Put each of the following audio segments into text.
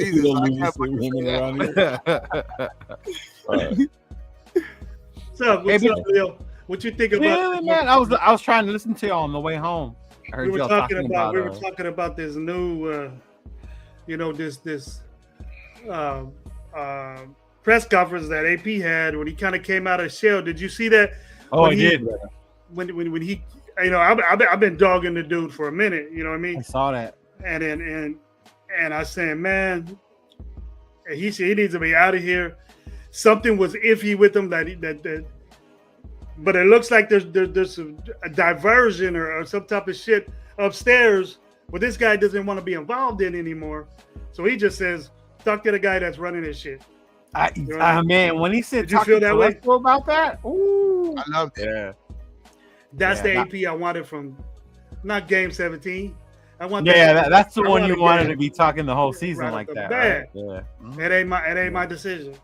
season. So I can't women around here. What's up, Leo? What you think about? Really, man? I was trying to listen to y'all on the way home. I heard we were y'all talking about this new, this press conference that AP had when he kind of came out of shell. Did you see that? Oh, I did. When he, I've been dogging the dude for a minute. You know what I mean? I saw that, and I said, man, he needs to be out of here. Something was iffy with him that. But it looks like there's a diversion or some type of shit upstairs where this guy doesn't want to be involved in anymore. So he just says, talk to the guy that's running this shit. Man, when he said, did you feel that way about that? Ooh, I loved it. Yeah, that's the AP I wanted from not game 17. I want. That's the one you wanted to be talking the whole season right like that. Right? Yeah, it ain't my decision.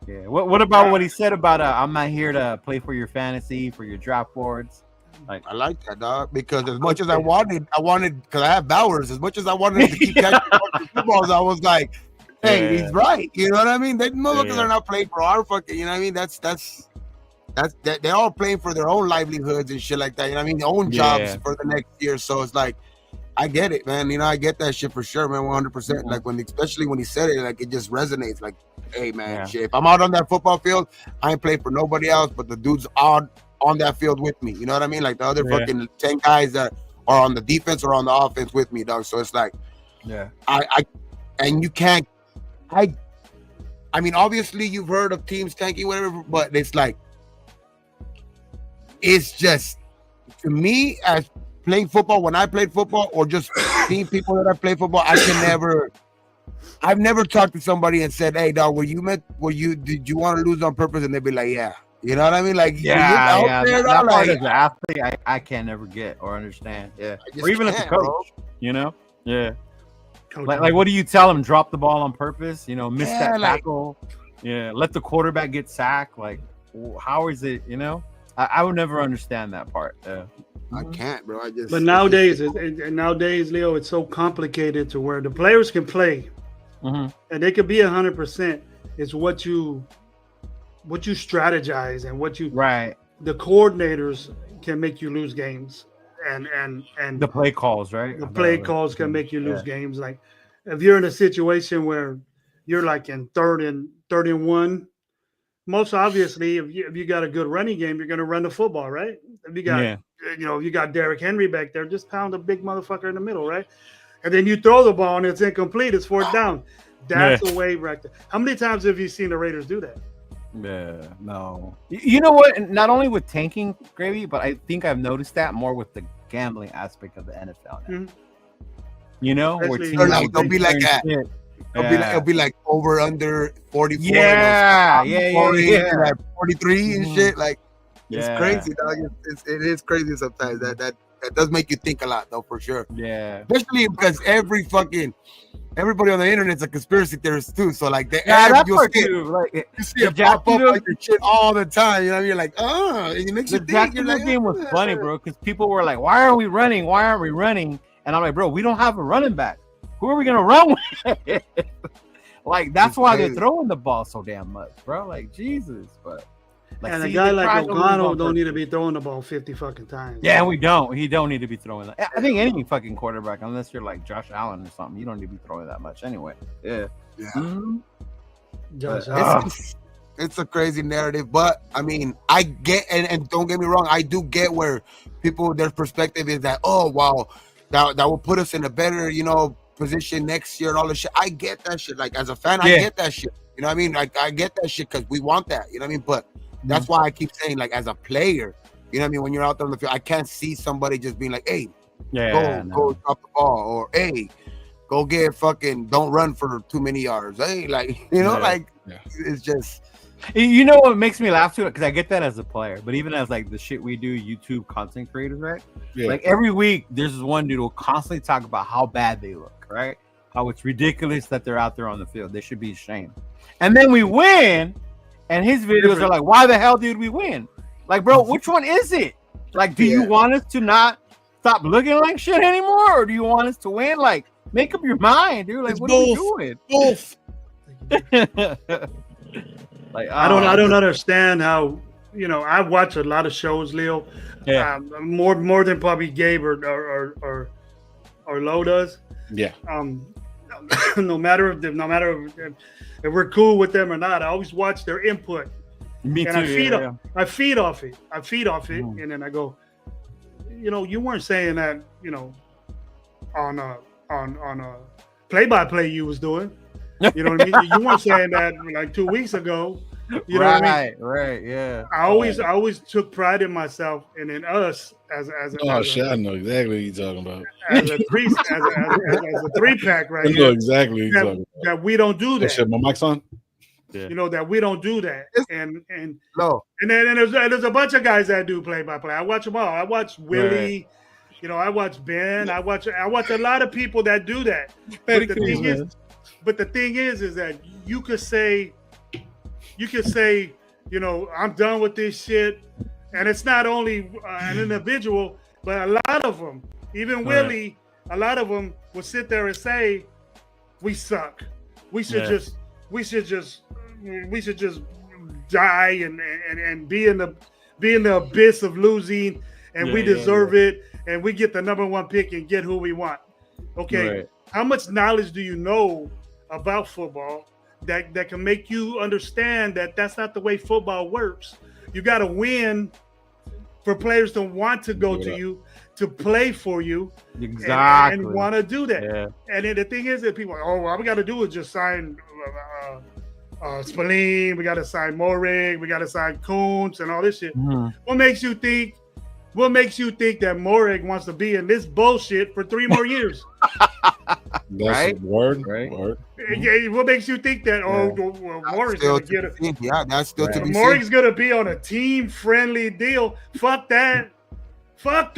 Yeah. What about what he said about I'm not here to play for your fantasy, for your draft boards? Like, I like that, dog, because as much as I wanted because I have Bowers, as much as I wanted to keep catching footballs, I was like, hey, he's right. You know what I mean? They motherfuckers are not playing for our fucking, you know what I mean? That's they're all playing for their own livelihoods and shit like that. You know what I mean? Their own jobs for the next year. So it's like, I get it, man. You know, I get that shit for sure, man. 100%. Like especially when he said it, like it just resonates. Like, hey, man, shit. If I'm out on that football field, I ain't playing for nobody else, but the dude's on that field with me. You know what I mean? Like the other fucking 10 guys that are on the defense or on the offense with me, dog. So it's like, and you can't. I mean, obviously you've heard of teams tanking, whatever, but it's like, it's just to me as playing football, when I played football or just seeing people that I play football, I've never talked to somebody and said, hey, dog, did you want to lose on purpose? And they'd be like, yeah. You know what I mean? Like, that part as an athlete, I can't never get or understand. Yeah. Or even as a coach, bro. You know? Yeah. Like, what do you tell them? Drop the ball on purpose? You know, miss that tackle? Let the quarterback get sacked? Like, how is it, you know? I would never understand that part. I can't, bro. But nowadays, Leo, it's so complicated to where the players can play, and they could be 100%. It's what you strategize and what you the coordinators can make you lose games, and the play calls, right? The play calls can make you lose games. Like if you're in a situation where you're like in third and 1. Most obviously, if you got a good running game, you're going to run the football, right? If you got, if you got Derrick Henry back there, just pound a big motherfucker in the middle, right? And then you throw the ball and it's incomplete. It's fourth down. That's the way right there. How many times have you seen the Raiders do that? Yeah, no. You know what? Not only with tanking, Gravy, but I think I've noticed that more with the gambling aspect of the NFL now. You know, where teams they'll be like that. It'll be like over under 44. 43 and shit. Like it's crazy, dog. It is crazy sometimes. That does make you think a lot, though, for sure. Yeah. Especially because everybody on the internet's a conspiracy theorist too. So like you see it pop up like your shit all the time. You know what I mean? You're like, it makes you think. The Jacksonville game was funny, bro, because people were like, "Why aren't we running? Why aren't we running?" And I'm like, "Bro, we don't have a running back. Who are we gonna run with?" Like that's why they're throwing the ball so damn much, bro. Like Jesus, but and a guy like O'Connell don't need to be throwing the ball 50 fucking times. Yeah, we don't. He don't need to be throwing that. I think any fucking quarterback, unless you're like Josh Allen or something, you don't need to be throwing that much anyway. Yeah. Josh Allen. It's a crazy narrative, but I mean, I get and don't get me wrong, I do get where people their perspective is that that will put us in a better position next year and all this shit. I get that shit. Like as a fan, I get that shit. You know what I mean? Like I get that shit because we want that. You know what I mean? But that's why I keep saying, like, as a player, you know what I mean? When you're out there on the field, I can't see somebody just being like, hey, go drop the ball, or hey, go get don't run for too many yards. Hey, like, it's just. You know what makes me laugh too? Because I get that as a player, but even as like the shit we do, YouTube content creators, right? Yeah. Like every week, there's this one dude who will constantly talk about how bad they look, right? How it's ridiculous that they're out there on the field. They should be ashamed. And then we win, and his videos are like, why the hell did we win? Like, bro, which one is it? Like, do you want us to not stop looking like shit anymore, or do you want us to win? Like, Make up your mind, dude. Like, It's what both. are we Both. doing? Like, I don't understand how, you know, I watch a lot of shows, Leo. Yeah. More than probably Gabe or Lo does. Yeah. No matter if we're cool with them or not, I always watch their input. Me too. And I feed off it, and then I go, you know, you weren't saying that, you know, on a play-by-play you was doing. You know what I mean? You weren't saying that like 2 weeks ago. You know what I mean? Right, yeah. I always took pride in myself and in us as shit! I know exactly what you're talking about. As a three-pack right I know here. exactly what you're talking about. That we don't do that. Shit, my mic's on. Yeah. You know that we don't do that, and then there's a bunch of guys that do play-by-play. I watch them all. I watch Willie. Right. You know, I watch Ben. I watch a lot of people that do that. But the thing is that you could say, you know, I'm done with this shit, and it's not only an individual, but a lot of them, even Willie, a lot of them will sit there and say, "We suck. We should just die and be in the abyss of losing, and we deserve it, and we get the #1 pick and get who we want." Okay, how much knowledge do you know about football that can make you understand that that's not the way football works? You got to win for players to want to go to you, to play for you, and want to do that. Yeah. And then the thing is that people are, all we got to do is just sign Spillane, we got to sign Morig, we got to sign Kuntz and all this shit. Mm-hmm. What makes you think that Morig wants to be in this bullshit for 3 more years? Right? Word. Yeah, what makes you think that? Morig's gonna get it. Yeah, that's still to be seen. Morig's gonna be on a team-friendly deal. Fuck that. No,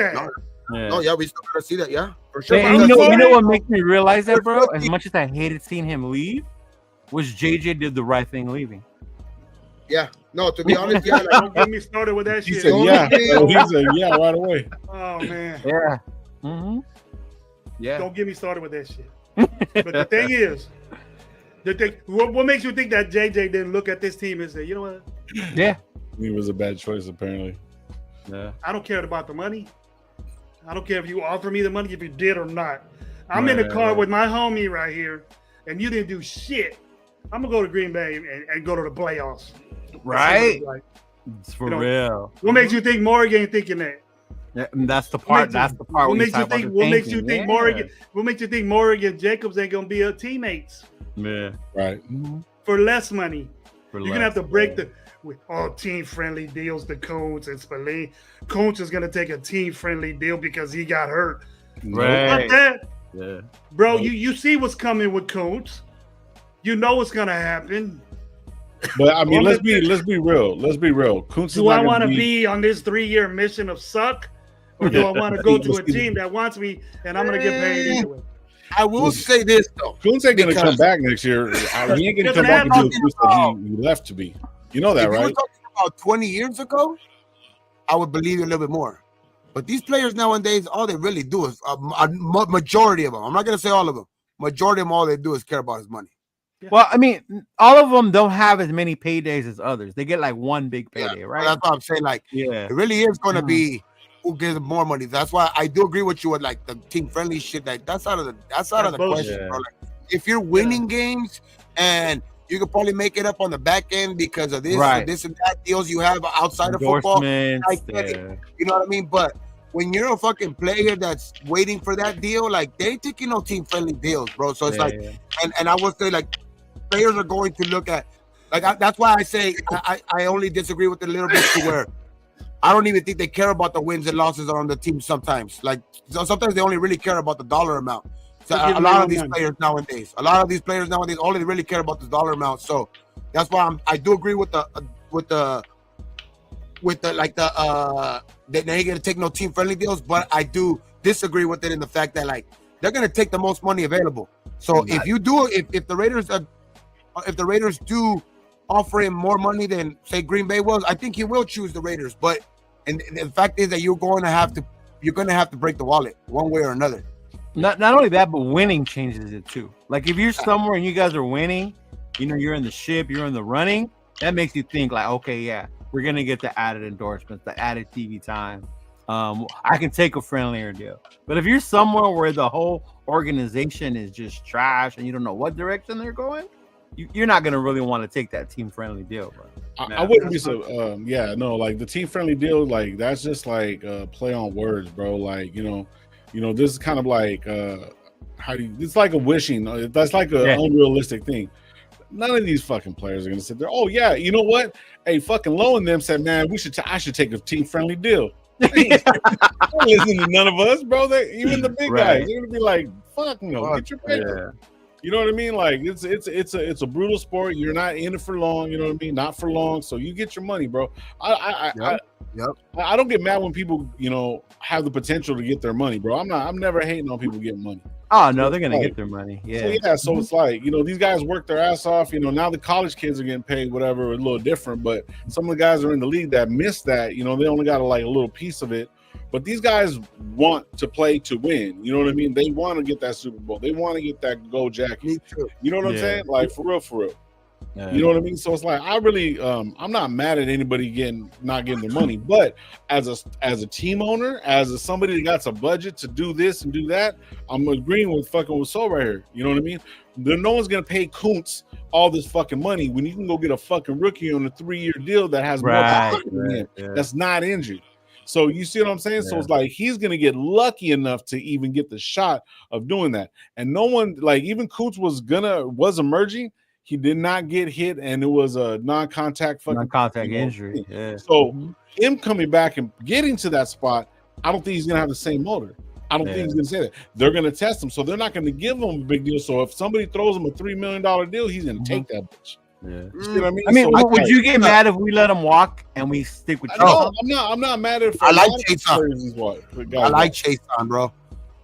we still gotta see that. Yeah, for sure. And you know what makes me realize that, bro? As much as I hated seeing him leave, was JJ did the right thing leaving. Yeah. No, to be honest, don't get me started with that shit. He said, right away. Oh man. Yeah. Mm-hmm. Yeah. Don't get me started with that shit. But the thing is, what makes you think that JJ didn't look at this team and say, you know what? Yeah. He was a bad choice, apparently. Yeah. I don't care about the money. I don't care if you offer me the money, if you did or not. I'm in the car with my homie right here, and you didn't do shit. I'm gonna go to Green Bay and go to the playoffs. Right? It's for real. What makes you think Morgan ain't thinking that? Yeah, that's the part. What makes you think? What makes you think Morgan? What makes you think Morgan Jacobs ain't gonna be a teammates? Yeah, right. For less money, you're gonna have to break the team-friendly deals to Kuntz and Spillane. Kuntz is gonna take a team-friendly deal because he got hurt. Right. Like that. Yeah. Bro, you see what's coming with Kuntz. You know what's gonna happen. But I mean, let's be real. Kuntz do I want to be on this 3-year mission of suck, or do I want to go to a team that wants me and I'm gonna get paid anyway? I will say this though. Kuntz ain't gonna come back next year. He ain't gonna come back and do the Kuntz that he left to be. You know that, if right? you were talking about 20 years ago, I would believe you a little bit more. But these players nowadays, all they really do is a majority of them. I'm not gonna say all of them. Majority of them, all they do is care about his money. Yeah. Well, I mean, all of them don't have as many paydays as others. They get like one big payday, right? That's what I'm saying. Like, it really is going to be who gives them more money. That's why I do agree with you with like the team friendly shit. Like, that's out of the question, bro. Like, if you're winning games and you could probably make it up on the back end because of this, this and that deals you have outside of football. I get it. You know what I mean? But when you're a fucking player that's waiting for that deal, like they ain't taking no team friendly deals, bro. So it's and I would say like players are going to look at that's why I say I only disagree with it a little bit to where I don't even think they care about the wins and losses on the team sometimes. Like sometimes they only really care about the dollar amount. So a lot of these players nowadays, all they really care about the dollar amount. So that's why I do agree with the they ain't gonna take no team friendly deals, but I do disagree with it in the fact that like they're gonna take the most money available. So if the Raiders do offer him more money than say Green Bay was, I think he will choose the Raiders. But and the fact is that you're gonna have to break the wallet one way or another. Not only that, but winning changes it too. Like if you're somewhere and you guys are winning, you're in the ship, you're in the running. That makes you think like, okay, yeah, we're gonna get the added endorsements, the added TV time. I can take a friendlier deal. But if you're somewhere where the whole organization is just trash and you don't know what direction they're going, you're not gonna really want to take that team friendly deal, bro. I wouldn't be so like the team friendly deal, like that's just like play on words, bro. Like this is kind of like it's like a wishing, that's like an unrealistic thing. None of these fucking players are gonna sit there. Oh yeah, you know what? Hey, fucking Lowe and them said, man, I should take a team friendly deal. Don't listen to none of us, bro. Even the big guys, they're gonna be like, fuck no, get your paper. Yeah. You know what I mean? Like it's a brutal sport. You're not in it for long. You know what I mean? Not for long. So you get your money, bro. I don't get mad when people have the potential to get their money, bro. I'm never hating on people getting money. Oh no, they're gonna get their money. Yeah. So it's like these guys work their ass off. Now the college kids are getting paid whatever, a little different. But some of the guys are in the league that miss that. They only got a little piece of it. But these guys want to play to win. You know what I mean? They want to get that Super Bowl. They want to get that gold jacket. Me too. You know what I'm saying? Like for real. Yeah. You know what I mean? So it's like I really, I'm not mad at anybody not getting their money, but as a team owner, as somebody that got a budget to do this and do that, I'm agreeing with Soul right here. You know what I mean? No one's gonna pay Kuntz all this fucking money when you can go get a fucking rookie on a 3-year deal that has more than him. That's not injured. So you see what I'm saying? Yeah. So it's like he's going to get lucky enough to even get the shot of doing that. And no one, like even Kuntz was emerging. He did not get hit, and it was a non-contact injury. Yeah. So him coming back and getting to that spot, I don't think he's going to have the same motor. I don't think he's going to say that. They're going to test him, so they're not going to give him a big deal. So if somebody throws him a $3 million deal, he's going to take that bitch. Yeah. You see what I mean? Would you get mad if we let him walk and we stick with Chase? No, I'm not mad at. I like Chase on. I like Chase on, bro.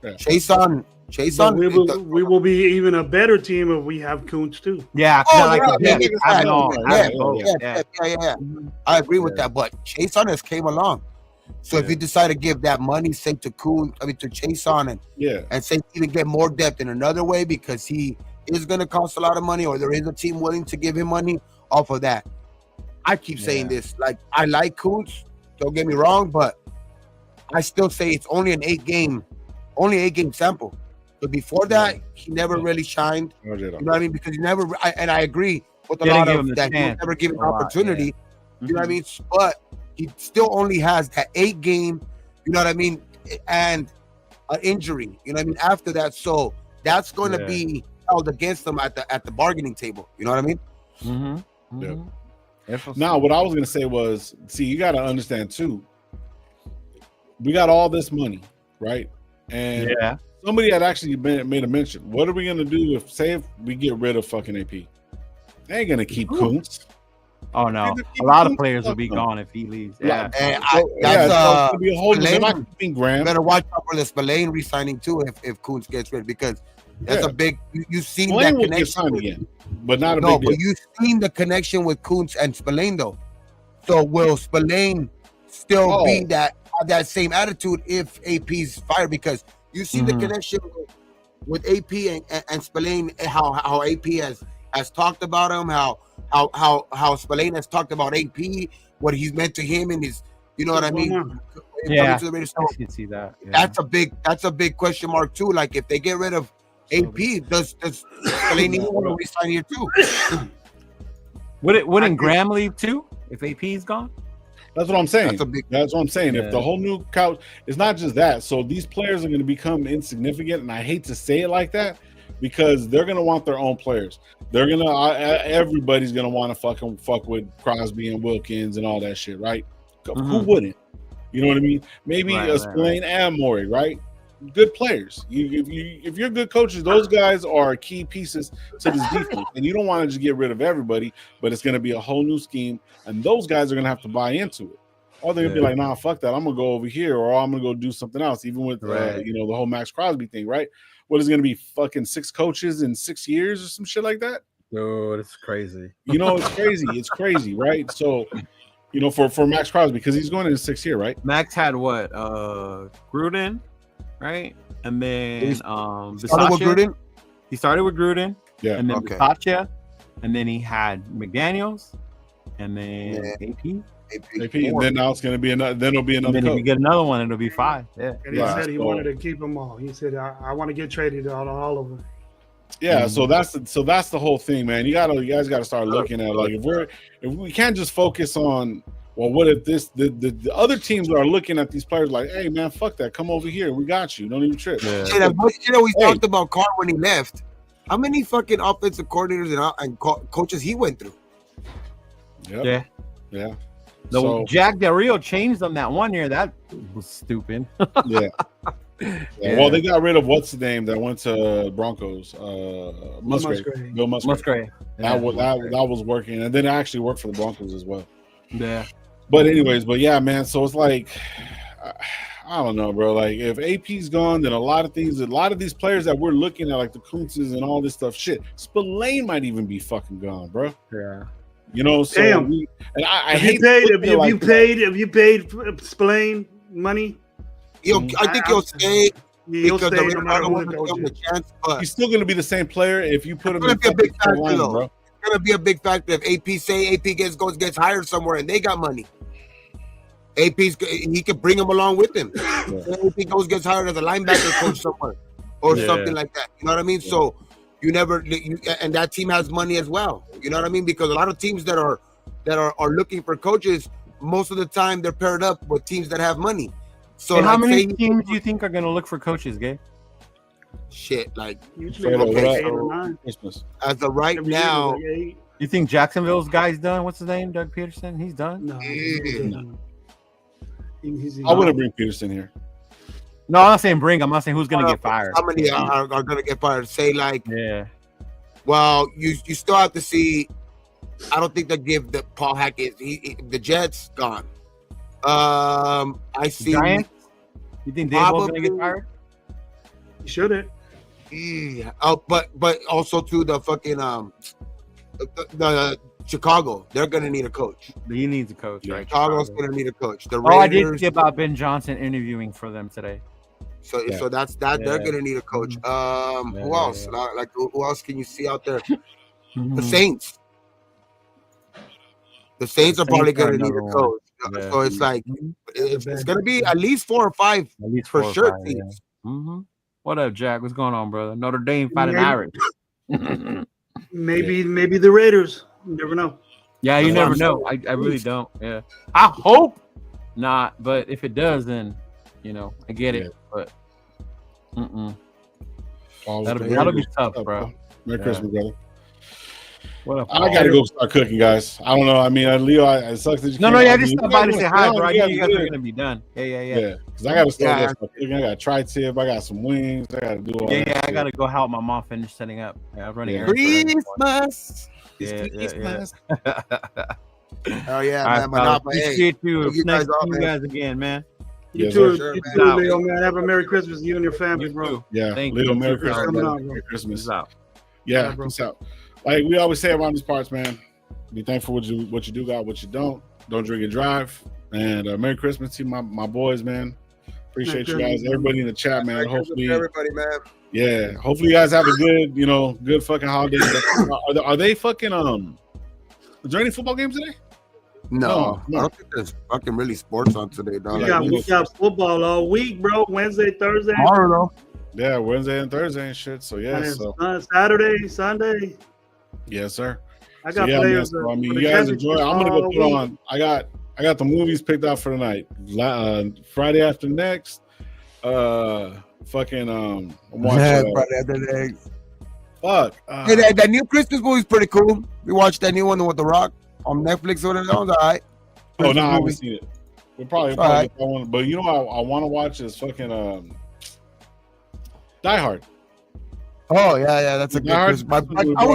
Yeah. Chase on. We will be even a better team if we have Kuntz too. Yeah. I agree with that. But Chase on has came along. So if you decide to give that money, say to Chase on and say even get more depth in another way because he is going to cost a lot of money, or there is a team willing to give him money off of that. I keep saying this, like I like Kuntz, don't get me wrong, but I still say it's only an 8-game sample. But before that, he never really shined. You know what I mean? Because he never, and I agree with a lot of that. He never given an opportunity. You know what I mean? But he still only has that 8-game. You know what I mean? And an injury. You know what I mean? After that, so that's going to be held against them at the bargaining table. You know what I mean? Mm-hmm. Yeah. Now, what I was going to say was, see, you got to understand too. We got all this money, right? And somebody had actually made a mention. What are we going to do if we get rid of fucking AP? They ain't going to keep Kuntz. Oh no, a lot of players will be gone if he leaves. Yeah, that's be a whole. Better watch out for the Spillane resigning too if Kuntz gets rid, because that's a big. You've seen Spillane that connection again, but not a big deal. But you've seen the connection with Kuntz and Spillane though. So will Spillane still be that same attitude if AP's fired? Because you see the connection with AP and Spillane, how AP has talked about him, how Spillane has talked about AP, what he's meant to him, and his, you know what I mean? Yeah, I can see that. Yeah. That's a big question mark too. Like if they get rid of AP, does Spillane need to resign here too? Wouldn't Graham leave too if AP's gone? That's what I'm saying. That's what I'm saying. If the whole new couch, it's not just that. So these players are going to become insignificant, and I hate to say it like that, because they're going to want their own players. They're going to, everybody's going to want to fuck with Crosby and Wilkins and all that shit, right? Who wouldn't? You know what I mean? Maybe Spillane and Morey, right? Good players. If you're good coaches, those guys are key pieces to this defense, and you don't want to just get rid of everybody, but it's going to be a whole new scheme, and those guys are going to have to buy into it. Or they're going to be like, nah, fuck that. I'm going to go over here, or I'm going to go do something else, even with the whole Max Crosby thing, right? What is going to be fucking 6 coaches in 6 years or some shit like that? Dude, it's crazy. It's crazy. It's crazy, right? So, for Max Crosby, because he's going in his 6th year, right? Max had what? Gruden, right? and then Started with Gruden? He started with Gruden, Yeah, and then okay. Bisaccia, and then he had McDaniels, and then AP. and then now it's gonna be another. Then it'll be another. And then coach. if you get another one, it'll be 5. Yeah. And he said he wanted to keep them all. He said, I want to get traded on all of them. Yeah, so that's the whole thing, man. You guys gotta start looking at, like, if we can't just focus on, well, what if the other teams are looking at these players like, hey man, fuck that, come over here, we got you, don't even trip. Yeah. We talked about Carr when he left. How many fucking offensive coordinators and coaches he went through? Yep. Yeah. Jack Del Rio changed them that one year. That was stupid. Yeah. Well, they got rid of what's the name that went to Broncos, Musgrave. Bill Musgrave. That was working, and then it actually worked for the Broncos as well. Yeah. But anyways, yeah, man. So it's like, I don't know, bro. Like, if AP's gone, then a lot of these players that we're looking at, like the Kuntzes and all this stuff, shit, Spillane might even be fucking gone, bro. Yeah. You know, so damn. I hate. Have you paid Spillane money? I think he'll stay. He'll stay no matter who the give him coach a chance, but he's still going to be the same player if you put him in a big factor, line, though. bro. It's going to be a big factor if AP gets hired somewhere and they got money. He could bring him along with him. Yeah. AP gets hired as a linebacker coach somewhere or something like that. You know what I mean? Yeah. So and that team has money as well. You know what I mean? Because a lot of teams that are looking for coaches, most of the time they're paired up with teams that have money. So how many teams do you think are going to look for coaches, Gabe? Shit, like usually Christmas. As of right now, you think Jacksonville's guy's done? What's his name? Doug Peterson? He's done? No. I wouldn't bring Peterson here. No, I'm not saying bring. I'm not saying who's going to get fired. How many are going to get fired? Say like, yeah. Well, you still have to see. I don't think they give the Paul Hackett. The Jets gone. I see. Giants? You think Daboll's going to get fired? He shouldn't. Yeah. Oh, but also to the fucking the Chicago, they're gonna need a coach. He needs a coach, right? Chicago's gonna need a coach. The Raiders, I did see about Ben Johnson interviewing for them today. So that's that. Yeah. They're gonna need a coach. Who else? Yeah. Like who else can you see out there? The Saints. The Saints are probably gonna need a coach. Yeah. So it's like it's gonna be at least 4 or 5 for sure. Teams. Yeah. Mm-hmm. What up, Jack? What's going on, brother? Notre Dame fighting Irish. Maybe the Raiders. You never know. Yeah, you never know. I really don't. Yeah, I hope not. But if it does, then I get it. But that'll be tough, bro. Merry Christmas, brother. What up? I gotta go start cooking, guys. I don't know. I mean, Leo, it sucks that you can't. No, I just stopped by to say hi, bro. I knew you guys were gonna be done. Yeah. Because I gotta start cooking. I got tri-tip. I got some wings. I gotta do all that. Yeah, I gotta go help my mom finish setting up. Yeah, I'm running. Christmas. Yeah. Oh yeah, man. Monopoly. Appreciate you. Nice to see you guys again, man. You too, Leo, man. Have a Merry Christmas, you and your family, bro. Yeah, Leo, Merry Christmas. Merry Christmas. Yeah, peace out. Like we always say around these parts, man. Be thankful what you do, God, what you don't. Don't drink and drive. And Merry Christmas to my boys, man. Appreciate you guys, everybody in the chat, man. Hopefully, everybody, man. Yeah, hopefully you guys have a good, good fucking holiday. Are they fucking is there any football games today? No. I don't think there's fucking really sports on today, dog. We got football all week, bro. Wednesday, Thursday. Tomorrow, yeah, Wednesday and Thursday and shit. So yeah, Saturday, Sunday. Yes, sir. I got players. Man, so, I mean, you guys enjoy. I'm gonna go put on. I got the movies picked out for tonight. Friday after next. I'm watching Friday after next. Fuck. Hey, that new Christmas movie's pretty cool. We watched that new one with The Rock on Netflix. Or that was all right. Oh no, I haven't seen it. We'll probably right. Get that one. But I want to watch this fucking Die Hard. Oh yeah, that's a good. I would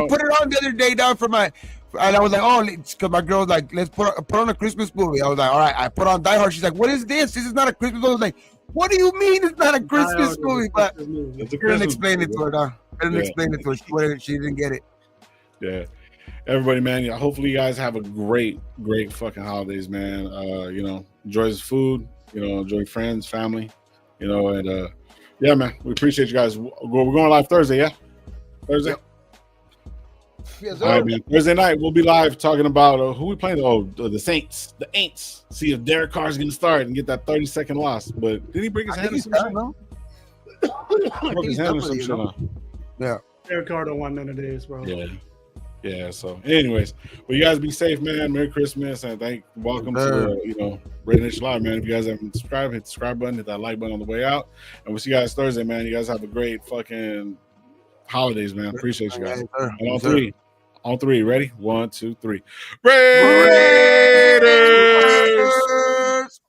put it on the other day down for my, and I was like, because my girl was like, let's put on a Christmas movie. I was like, all right, I put on Die Hard. She's like, what is this? This is not a Christmas movie. I was like, what do you mean it's not a Christmas movie? But I couldn't explain it to her. I couldn't explain it to her. She didn't get it. Yeah. Everybody, man. Yeah, hopefully you guys have a great fucking holidays, man. Enjoy the food. Enjoy friends, family. And Yeah, man. We appreciate you guys. We're going live Thursday, yeah? Thursday? Yep. Yes, all right, man. Thursday night, we'll be live talking about who we playing. Oh, the Saints. The Aints. See if Derek Carr's going to start and get that 30-second loss. But did he break his hand or some shit? No? Broke his hand or some shit, huh? Yeah. Derek Carr don't want none of this, bro. Yeah. Yeah, so anyways, well, you guys be safe, man. Merry Christmas, and welcome to the, Raider Nation Live, man. If you guys haven't subscribed, hit the subscribe button, hit that like button on the way out, and we'll see you guys Thursday, man. You guys have a great fucking holidays, man. Appreciate you guys. And on three, ready? 1, 2, 3. Raiders!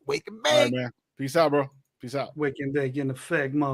Wake and All bake. right, man. Peace out, bro. Peace out. Wake and bake in effect, mother.